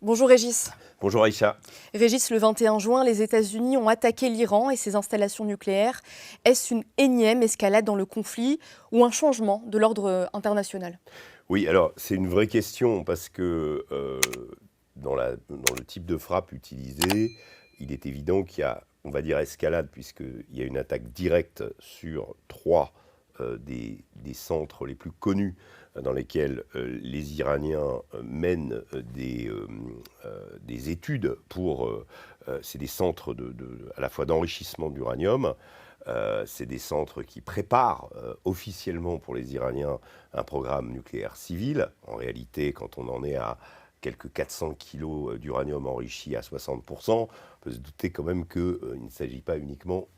Bonjour Régis. Bonjour Aïcha. Régis, le 21 juin, les États-Unis ont attaqué l'Iran et ses installations nucléaires. Est-ce une énième escalade dans le conflit ou un changement de l'ordre international? Oui, alors c'est une vraie question parce que dans le type de frappe utilisé, il est évident qu'il y a, on va dire, escalade, puisqu'il y a une attaque directe sur trois des centres les plus connus dans lesquels les Iraniens mènent des études pour... c'est des centres à la fois d'enrichissement d'uranium. C'est des centres qui préparent officiellement pour les Iraniens un programme nucléaire civil. En réalité, quand on en est à quelques 400 kilos d'uranium enrichi à 60%, on peut se douter quand même qu'il ne s'agit pas uniquement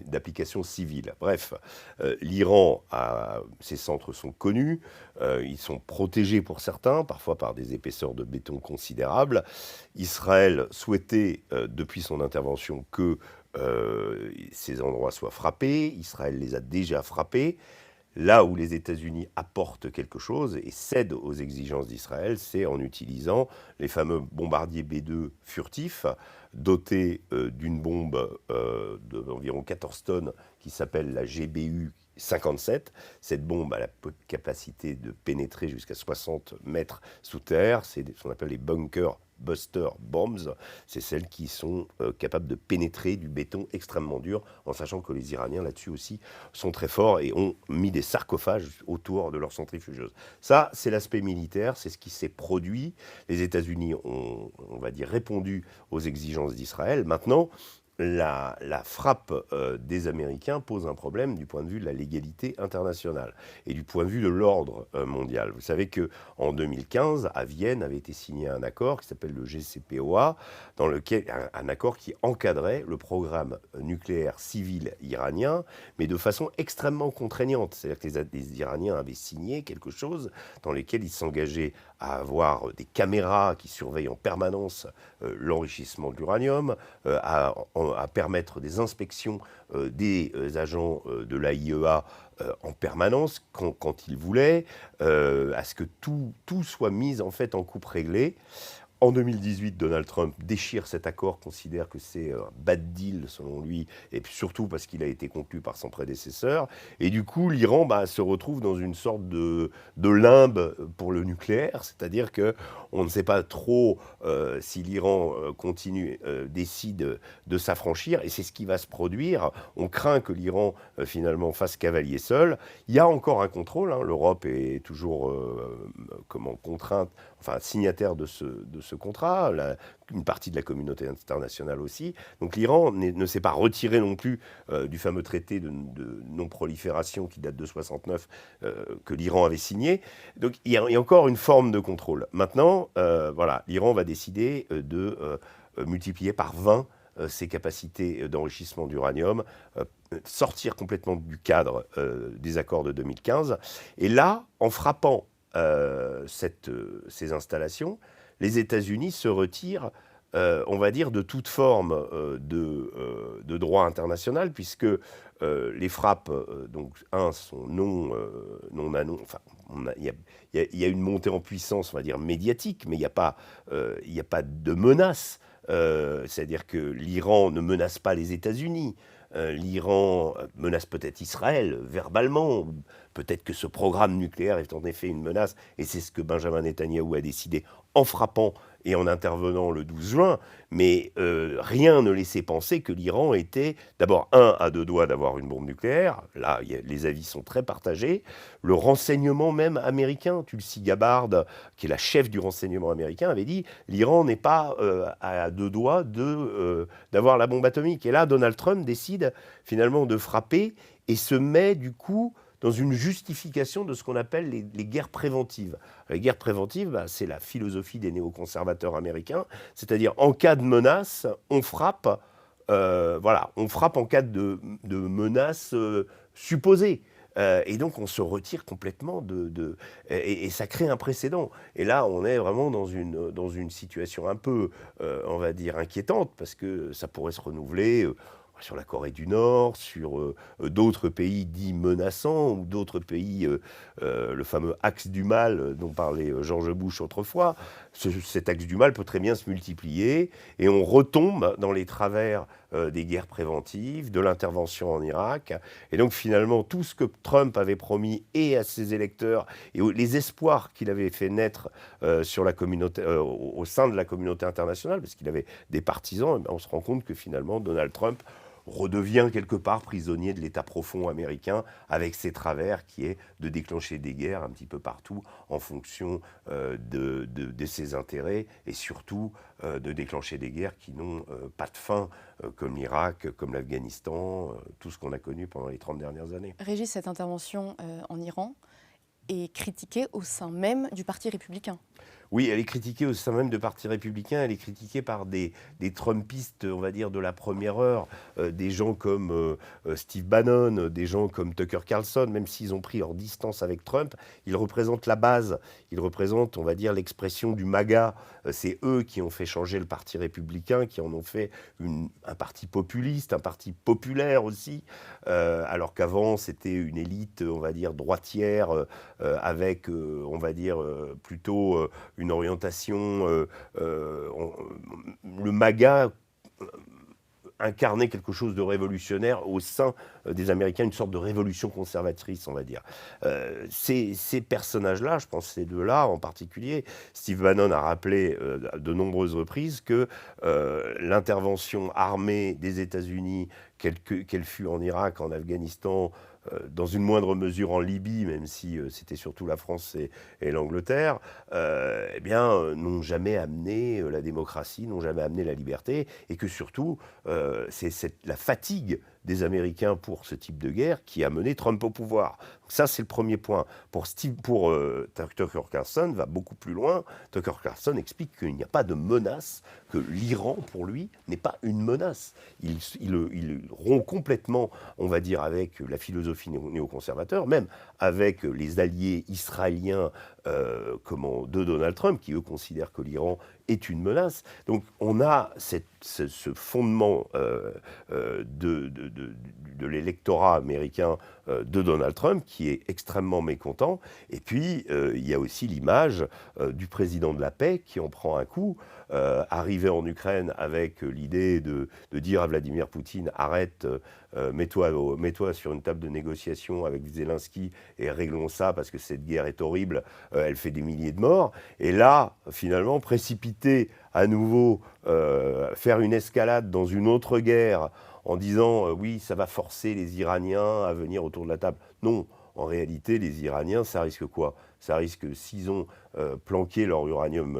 d'applications civiles. Bref, l'Iran, ses centres sont connus, ils sont protégés pour certains, parfois par des épaisseurs de béton considérables. Israël souhaitait, depuis son intervention, que ces endroits soient frappés. Israël les a déjà frappés. Là où les États-Unis apportent quelque chose et cèdent aux exigences d'Israël, c'est en utilisant les fameux bombardiers B-2 furtifs, dotés d'une bombe d'environ 14 tonnes qui s'appelle la GBU 57. Cette bombe a la capacité de pénétrer jusqu'à 60 mètres sous terre. C'est ce qu'on appelle les bunker buster bombs. C'est celles qui sont capables de pénétrer du béton extrêmement dur, en sachant que les Iraniens là-dessus aussi sont très forts et ont mis des sarcophages autour de leurs centrifugeuses. Ça, c'est l'aspect militaire, c'est ce qui s'est produit. Les États-Unis ont, on va dire, répondu aux exigences d'Israël. Maintenant, la frappe des Américains pose un problème du point de vue de la légalité internationale et du point de vue de l'ordre mondial. Vous savez qu'en 2015, à Vienne, avait été signé un accord qui s'appelle le GCPOA, dans lequel, un accord qui encadrait le programme nucléaire civil iranien, mais de façon extrêmement contraignante. C'est-à-dire que les Iraniens avaient signé quelque chose dans lequel ils s'engageaient à avoir des caméras qui surveillent en permanence l'enrichissement de l'uranium, à permettre des inspections des agents de l'AIEA en permanence quand ils voulaient, à ce que tout soit mis en fait en coupe réglée. En 2018, Donald Trump déchire cet accord, considère que c'est un bad deal selon lui, et puis surtout parce qu'il a été conclu par son prédécesseur. Et du coup, l'Iran se retrouve dans une sorte de limbe pour le nucléaire, c'est-à-dire qu'on ne sait pas trop si l'Iran décide de s'affranchir, et c'est ce qui va se produire. On craint que l'Iran finalement fasse cavalier seul. Il y a encore un contrôle, hein. L'Europe est toujours contrainte, enfin signataire de ce contrat, une partie de la communauté internationale aussi. Donc l'Iran ne s'est pas retiré non plus du fameux traité de non-prolifération qui date de 69 que l'Iran avait signé. Donc il y a encore une forme de contrôle. Maintenant, voilà, l'Iran va décider de multiplier par 20 ses capacités d'enrichissement d'uranium, sortir complètement du cadre des accords de 2015. Et là, en frappant ces installations, les États-Unis se retirent, on va dire, de toute forme de droit international, puisque les frappes, sont non annoncées. Enfin, il y a une montée en puissance, on va dire, médiatique, mais il n'y a pas de menace. C'est-à-dire que l'Iran ne menace pas les États-Unis. L'Iran menace peut-être Israël verbalement. Peut-être que ce programme nucléaire est en effet une menace, et c'est ce que Benjamin Netanyahou a décidé en frappant et en intervenant le 12 juin. Mais rien ne laissait penser que l'Iran était, d'abord, à deux doigts d'avoir une bombe nucléaire. Là, les avis sont très partagés. Le renseignement même américain, Tulsi Gabbard, qui est la chef du renseignement américain, avait dit l'Iran n'est pas à deux doigts d'avoir la bombe atomique. Et là, Donald Trump décide finalement de frapper et se met du coup dans une justification de ce qu'on appelle les guerres préventives. Les guerres préventives, c'est la philosophie des néoconservateurs américains, c'est-à-dire en cas de menace, on frappe, on frappe en cas de menace supposée. Et donc on se retire complètement et ça crée un précédent. Et là, on est vraiment dans une situation un peu, on va dire, inquiétante, parce que ça pourrait se renouveler. sur la Corée du Nord, sur d'autres pays dits menaçants ou d'autres pays, le fameux axe du mal dont parlait George Bush autrefois. Cet axe du mal peut très bien se multiplier et on retombe dans les travers des guerres préventives, de l'intervention en Irak. Et donc finalement, tout ce que Trump avait promis et à ses électeurs et les espoirs qu'il avait fait naître sur la communauté, au sein de la communauté internationale, parce qu'il avait des partisans, on se rend compte que finalement Donald Trump redevient quelque part prisonnier de l'État profond américain avec ses travers qui est de déclencher des guerres un petit peu partout en fonction de ses intérêts et surtout de déclencher des guerres qui n'ont pas de fin comme l'Irak, comme l'Afghanistan, tout ce qu'on a connu pendant les 30 dernières années. Régis, cette intervention en Iran est critiquée au sein même du Parti républicain. Oui, elle est critiquée au sein même de partis républicains, elle est critiquée par des Trumpistes, on va dire, de la première heure, des gens comme Steve Bannon, des gens comme Tucker Carlson, même s'ils ont pris leur distance avec Trump, ils représentent la base, ils représentent, on va dire, l'expression du MAGA. C'est eux qui ont fait changer le Parti républicain, qui en ont fait un parti populiste, un parti populaire aussi, alors qu'avant, c'était une élite, on va dire, droitière, avec, on va dire, plutôt une orientation, le MAGA incarnait quelque chose de révolutionnaire au sein des Américains, une sorte de révolution conservatrice, on va dire. Ces personnages-là, je pense ces deux-là en particulier, Steve Bannon a rappelé de nombreuses reprises que l'intervention armée des États-Unis, qu'elle fut en Irak, en Afghanistan, dans une moindre mesure en Libye, même si c'était surtout la France et l'Angleterre, eh bien, n'ont jamais amené la démocratie, n'ont jamais amené la liberté, et que surtout, c'est la fatigue des Américains pour ce type de guerre qui a mené Trump au pouvoir. Donc ça, c'est le premier point. Pour Tucker Carlson, va beaucoup plus loin. Tucker Carlson explique qu'il n'y a pas de menace, que l'Iran, pour lui, n'est pas une menace. Il rompt complètement, on va dire, avec la philosophie néoconservateur, même avec les alliés israéliens de Donald Trump, qui, eux, considèrent que l'Iran est une menace. Donc on a ce fondement de l'électorat américain de Donald Trump qui est extrêmement mécontent. Et puis il y a aussi l'image du président de la paix qui en prend un coup, arrivé en Ukraine avec l'idée de dire à Vladimir Poutine arrête, mets-toi sur une table de négociation avec Zelensky et réglons ça parce que cette guerre est horrible, elle fait des milliers de morts. Et là, finalement, précipiter à nouveau, faire une escalade dans une autre guerre en disant oui, ça va forcer les Iraniens à venir autour de la table. Non, en réalité, les Iraniens, ça risque quoi ? Ça risque, s'ils ont planqué leur uranium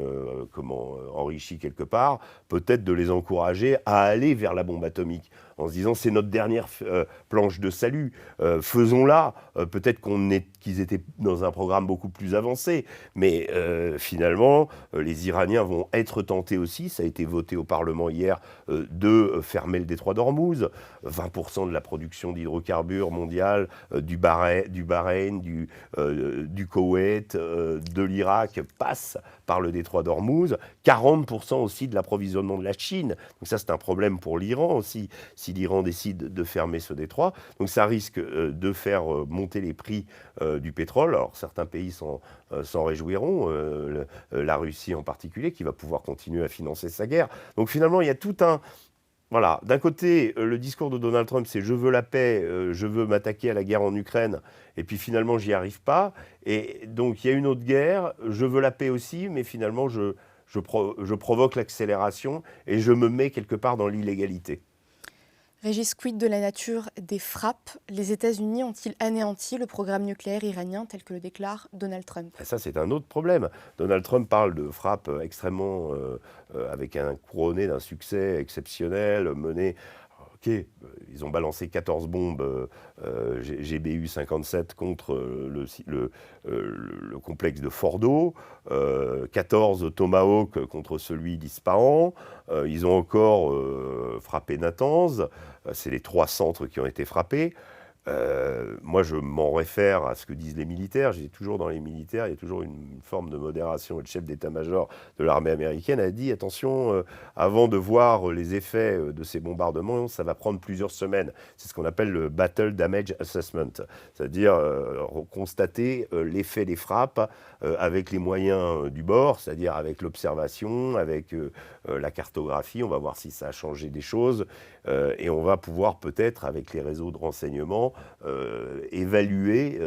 enrichi quelque part, peut-être de les encourager à aller vers la bombe atomique, en se disant c'est notre dernière planche de salut, faisons-la. Peut-être qu'ils étaient dans un programme beaucoup plus avancé, mais finalement, les Iraniens vont être tentés aussi, ça a été voté au Parlement hier, de fermer le détroit d'Ormuz. 20% de la production d'hydrocarbures mondiale du Bahreïn, du Koweït, de l'Irak passe par le détroit d'Ormuz. 40% aussi de l'approvisionnement de la Chine. Donc ça, c'est un problème pour l'Iran aussi, si l'Iran décide de fermer ce détroit. Donc ça risque de faire monter les prix du pétrole. Alors certains pays s'en réjouiront, la Russie en particulier, qui va pouvoir continuer à financer sa guerre. Donc finalement, il y a tout un... Voilà, d'un côté, le discours de Donald Trump, c'est « je veux la paix, je veux m'attaquer à la guerre en Ukraine », et puis finalement, j'y arrive pas. Et donc, il y a une autre guerre, je veux la paix aussi, mais finalement, je provoque l'accélération et je me mets quelque part dans l'illégalité. Régis, quid de la nature des frappes ? Les États-Unis ont-ils anéanti le programme nucléaire iranien tel que le déclare Donald Trump ? Et ça, c'est un autre problème. Donald Trump parle de frappes extrêmement, avec un couronné d'un succès exceptionnel, mené... Ok, ils ont balancé 14 bombes GBU-57 contre le complexe de Fordo, 14 Tomahawk contre celui d'Ispahan, ils ont encore frappé Natanz, c'est les 3 centres qui ont été frappés. Moi, je m'en réfère à ce que disent les militaires. J'ai toujours dans les militaires, il y a toujours une forme de modération. Et le chef d'état-major de l'armée américaine a dit, attention, avant de voir les effets de ces bombardements, ça va prendre plusieurs semaines. C'est ce qu'on appelle le Battle Damage Assessment, c'est-à-dire constater l'effet des frappes avec les moyens du bord, c'est-à-dire avec l'observation, avec la cartographie. On va voir si ça a changé des choses et on va pouvoir peut-être, avec les réseaux de renseignement, évaluer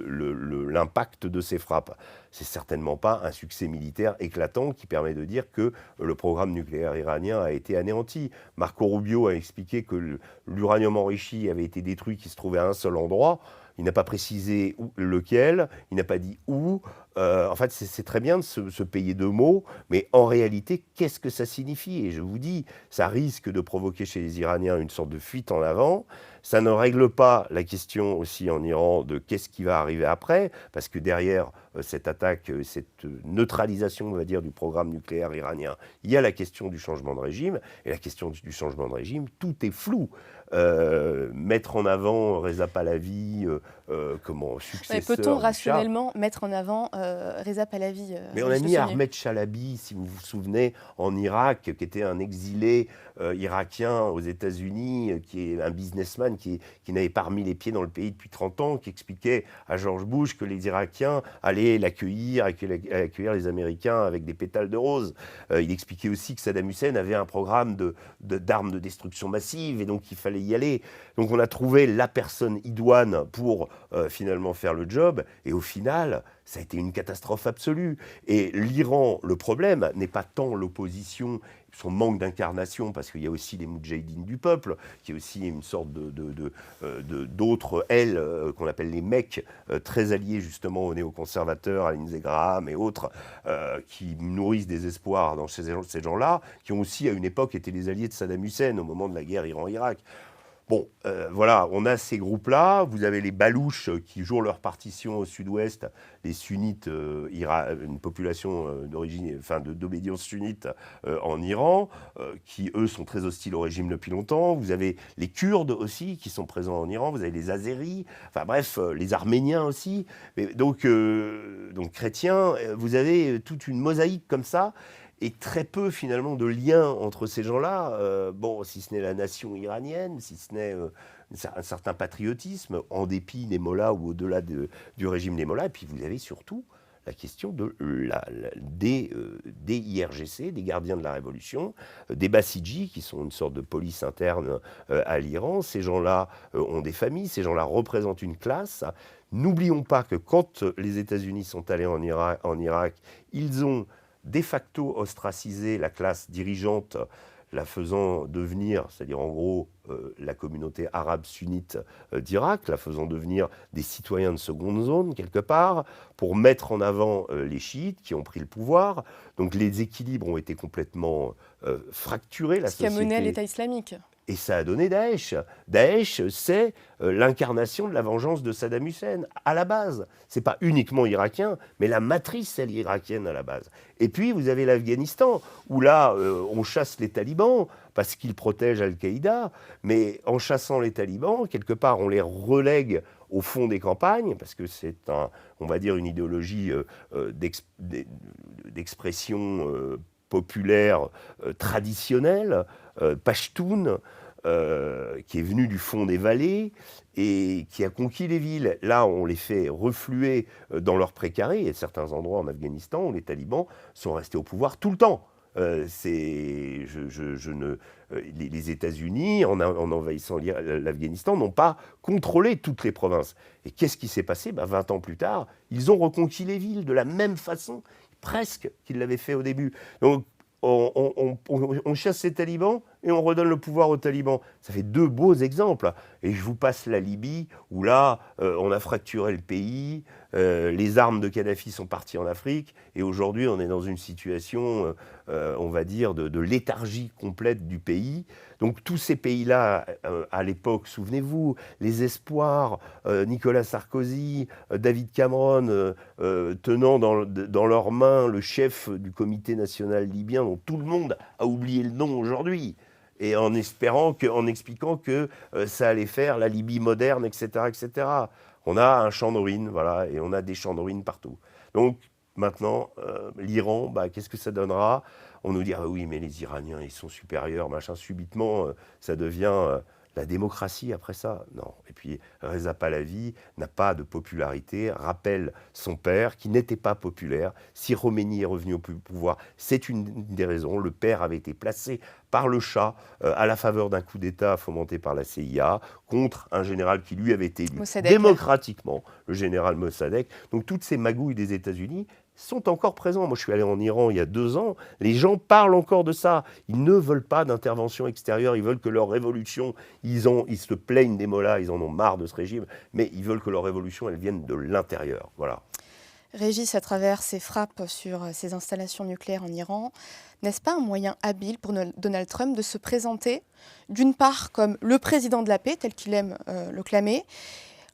l'impact de ces frappes. C'est certainement pas un succès militaire éclatant qui permet de dire que le programme nucléaire iranien a été anéanti. Marco Rubio a expliqué que l'uranium enrichi avait été détruit, qui se trouvait à un seul endroit. Il n'a pas précisé lequel, il n'a pas dit où. En fait, c'est très bien de se payer de mots, mais en réalité, qu'est-ce que ça signifie? Et je vous dis, ça risque de provoquer chez les Iraniens une sorte de fuite en avant. Ça ne règle pas la question aussi en Iran de qu'est-ce qui va arriver après, parce que derrière cette attaque, cette neutralisation, on va dire, du programme nucléaire iranien, il y a la question du changement de régime. Et la question du changement de régime, tout est flou. Mettre en avant Reza Pahlavi comme successeur. Peut-on rationnellement mettre en avant Reza Pahlavi? Mais on a mis Ahmed Chalabi, si vous vous souvenez, en Irak, qui était un exilé irakien aux États-Unis, qui est un businessman qui n'avait pas remis les pieds dans le pays depuis 30 ans, qui expliquait à George Bush que les Irakiens allaient accueillir les Américains avec des pétales de rose. Il expliquait aussi que Saddam Hussein avait un programme d'armes de destruction massive et donc il fallait y aller. Donc on a trouvé la personne idoine pour finalement faire le job et au final, ça a été une catastrophe absolue. Et l'Iran, le problème n'est pas tant l'opposition, son manque d'incarnation, parce qu'il y a aussi les moudjahidines du peuple, qui est aussi une sorte d'autres ailes qu'on appelle les mecs, très alliés justement aux néoconservateurs, à Lindsey Graham et autres, qui nourrissent des espoirs dans ces gens-là, qui ont aussi à une époque été les alliés de Saddam Hussein au moment de la guerre Iran-Irak. Bon, voilà, on a ces groupes-là. Vous avez les Balouches qui jouent leur partition au sud-ouest, les sunnites, une population d'obédience sunnite en Iran, qui eux sont très hostiles au régime depuis longtemps. Vous avez les Kurdes aussi qui sont présents en Iran. Vous avez les Azéris, enfin bref, les Arméniens aussi. Mais donc chrétiens, vous avez toute une mosaïque comme ça. Et très peu finalement de liens entre ces gens-là, si ce n'est la nation iranienne, si ce n'est un certain patriotisme, en dépit des mollahs ou au-delà du régime des mollahs. Et puis vous avez surtout la question des IRGC, des gardiens de la révolution, des Bassidji, qui sont une sorte de police interne à l'Iran. Ces gens-là ont des familles, ces gens-là représentent une classe. N'oublions pas que quand les États-Unis sont allés en Irak, ils ont de facto ostracisé la classe dirigeante, la faisant devenir, c'est-à-dire en gros la communauté arabe sunnite d'Irak, la faisant devenir des citoyens de seconde zone quelque part, pour mettre en avant les chiites qui ont pris le pouvoir. Donc les équilibres ont été complètement fracturés. Ce qui a mené à l'État islamique. Et ça a donné Daesh. Daesh, c'est l'incarnation de la vengeance de Saddam Hussein, à la base. Ce n'est pas uniquement irakien, mais la matrice, celle irakienne à la base. Et puis, vous avez l'Afghanistan, où là, on chasse les talibans, parce qu'ils protègent Al-Qaïda, mais en chassant les talibans, quelque part, on les relègue au fond des campagnes, parce que c'est, on va dire, une idéologie d'expression populaire traditionnelle, pachtoune, qui est venu du fond des vallées et qui a conquis les villes. Là, on les fait refluer dans leurs précarés. Il y a certains endroits en Afghanistan où les talibans sont restés au pouvoir tout le temps. Les États-Unis, en envahissant l'Afghanistan, n'ont pas contrôlé toutes les provinces. Et qu'est-ce qui s'est passé 20 ans plus tard, ils ont reconquis les villes de la même façon, presque, qu'ils l'avaient fait au début. Donc, on chasse ces talibans et on redonne le pouvoir aux talibans. Ça fait deux beaux exemples. Et je vous passe la Libye, où là, on a fracturé le pays, les armes de Kadhafi sont parties en Afrique, et aujourd'hui, on est dans une situation, on va dire, de léthargie complète du pays. Donc tous ces pays-là, à l'époque, souvenez-vous, les espoirs, Nicolas Sarkozy, David Cameron, tenant dans leurs mains le chef du comité national libyen, dont tout le monde a oublié le nom aujourd'hui. et en expliquant que ça allait faire la Libye moderne, etc., etc. On a un champ de ruines, voilà, et on a des champs de ruines partout. Donc maintenant, l'Iran, qu'est-ce que ça donnera? On nous dira oui, mais les Iraniens, ils sont supérieurs, machin. Subitement, ça devient la démocratie après ça. Non. Et puis Reza Pahlavi n'a pas de popularité, rappelle son père qui n'était pas populaire. Si Khomeini est revenu au pouvoir, c'est une des raisons. Le père avait été placé par le Shah à la faveur d'un coup d'État fomenté par la CIA contre un général qui lui avait été élu Mossadegh. démocratiquement, le général Mossadegh. Donc toutes ces magouilles des États-Unis sont encore présents. Moi, je suis allé en Iran il y a 2 ans. Les gens parlent encore de ça. Ils ne veulent pas d'intervention extérieure. Ils veulent que leur révolution, ils se plaignent des mollahs, ils en ont marre de ce régime, mais ils veulent que leur révolution, elle vienne de l'intérieur. Voilà. Régis, à travers ces frappes sur ces installations nucléaires en Iran, n'est-ce pas un moyen habile pour Donald Trump de se présenter, d'une part, comme le président de la paix, tel qu'il aime le clamer,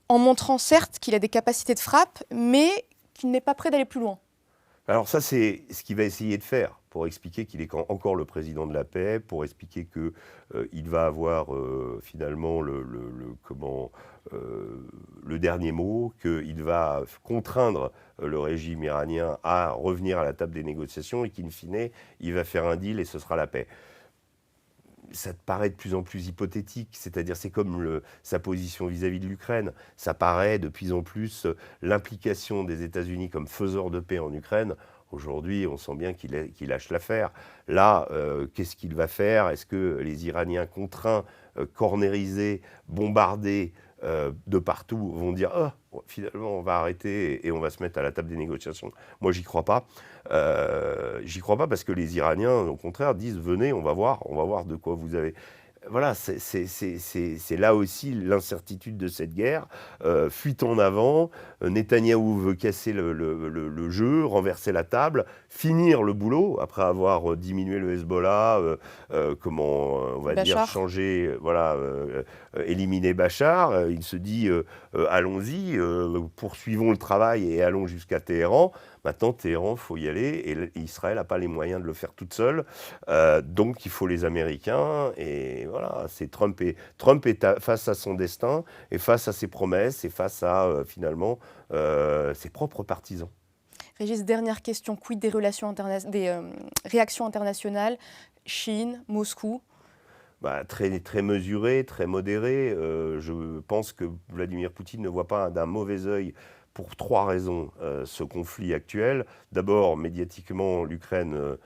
en montrant certes qu'il a des capacités de frappe, mais qu'il n'est pas prêt d'aller plus loin? Alors ça, c'est ce qu'il va essayer de faire pour expliquer qu'il est encore le président de la paix, pour expliquer qu'il va avoir finalement le dernier mot, qu'il va contraindre le régime iranien à revenir à la table des négociations et qu'in fine, il va faire un deal et ce sera la paix. Ça te paraît de plus en plus hypothétique, c'est-à-dire c'est comme sa position vis-à-vis de l'Ukraine. Ça paraît de plus en plus l'implication des États-Unis comme faiseur de paix en Ukraine. Aujourd'hui, on sent bien qu'il lâche l'affaire. Là, qu'est-ce qu'il va faire? Est-ce que les Iraniens contraints, cornérisés, bombardés de partout vont dire « Oh, finalement, on va arrêter et on va se mettre à la table des négociations ». Moi, j'y crois pas. J'y crois pas parce que les Iraniens, au contraire, disent « Venez, on va voir de quoi vous avez… » Voilà, c'est là aussi l'incertitude de cette guerre. Fuite en avant, Netanyahou veut casser le jeu, renverser la table, finir le boulot après avoir diminué le Hezbollah, on va dire, Bachar. changer, éliminer Bachar. Il se dit allons-y, poursuivons le travail et allons jusqu'à Téhéran. Maintenant, Téhéran, il faut y aller et Israël n'a pas les moyens de le faire toute seule. Donc, il faut les Américains. Et voilà, Trump est face à son destin et face à ses promesses et face à, finalement, ses propres partisans. Régis, dernière question. Quid des réactions internationales? Chine, Moscou? Très, très mesuré, très modéré. Je pense que Vladimir Poutine ne voit pas d'un mauvais œil pour 3 raisons ce conflit actuel. D'abord, médiatiquement, l'Ukraine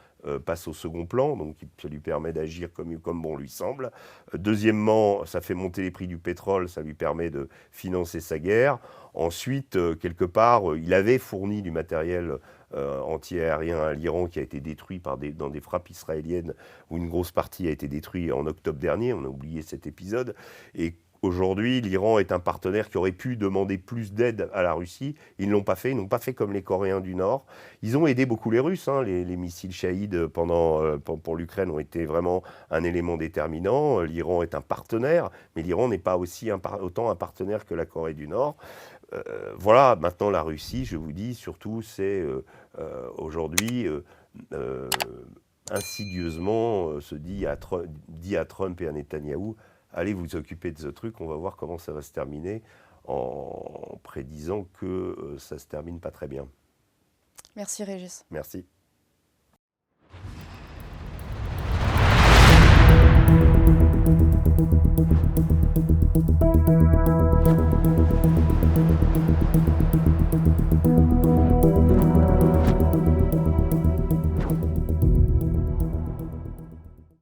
passe au second plan, donc ça lui permet d'agir comme bon lui semble. Deuxièmement, ça fait monter les prix du pétrole, ça lui permet de financer sa guerre. Ensuite, quelque part, il avait fourni du matériel anti-aérien à l'Iran qui a été détruit dans des frappes israéliennes où une grosse partie a été détruite en octobre dernier. On a oublié cet épisode. Et aujourd'hui, l'Iran est un partenaire qui aurait pu demander plus d'aide à la Russie. Ils ne l'ont pas fait. Ils n'ont pas fait comme les Coréens du Nord. Ils ont aidé beaucoup les Russes. Les missiles Shahid pour l'Ukraine ont été vraiment un élément déterminant. L'Iran est un partenaire, mais l'Iran n'est pas aussi autant un partenaire que la Corée du Nord. Voilà, maintenant la Russie, je vous dis, surtout, c'est aujourd'hui insidieusement se dit à Trump et à Netanyahou, allez vous occuper de ce truc, on va voir comment ça va se terminer, en prédisant que ça se termine pas très bien. Merci Régis. Merci.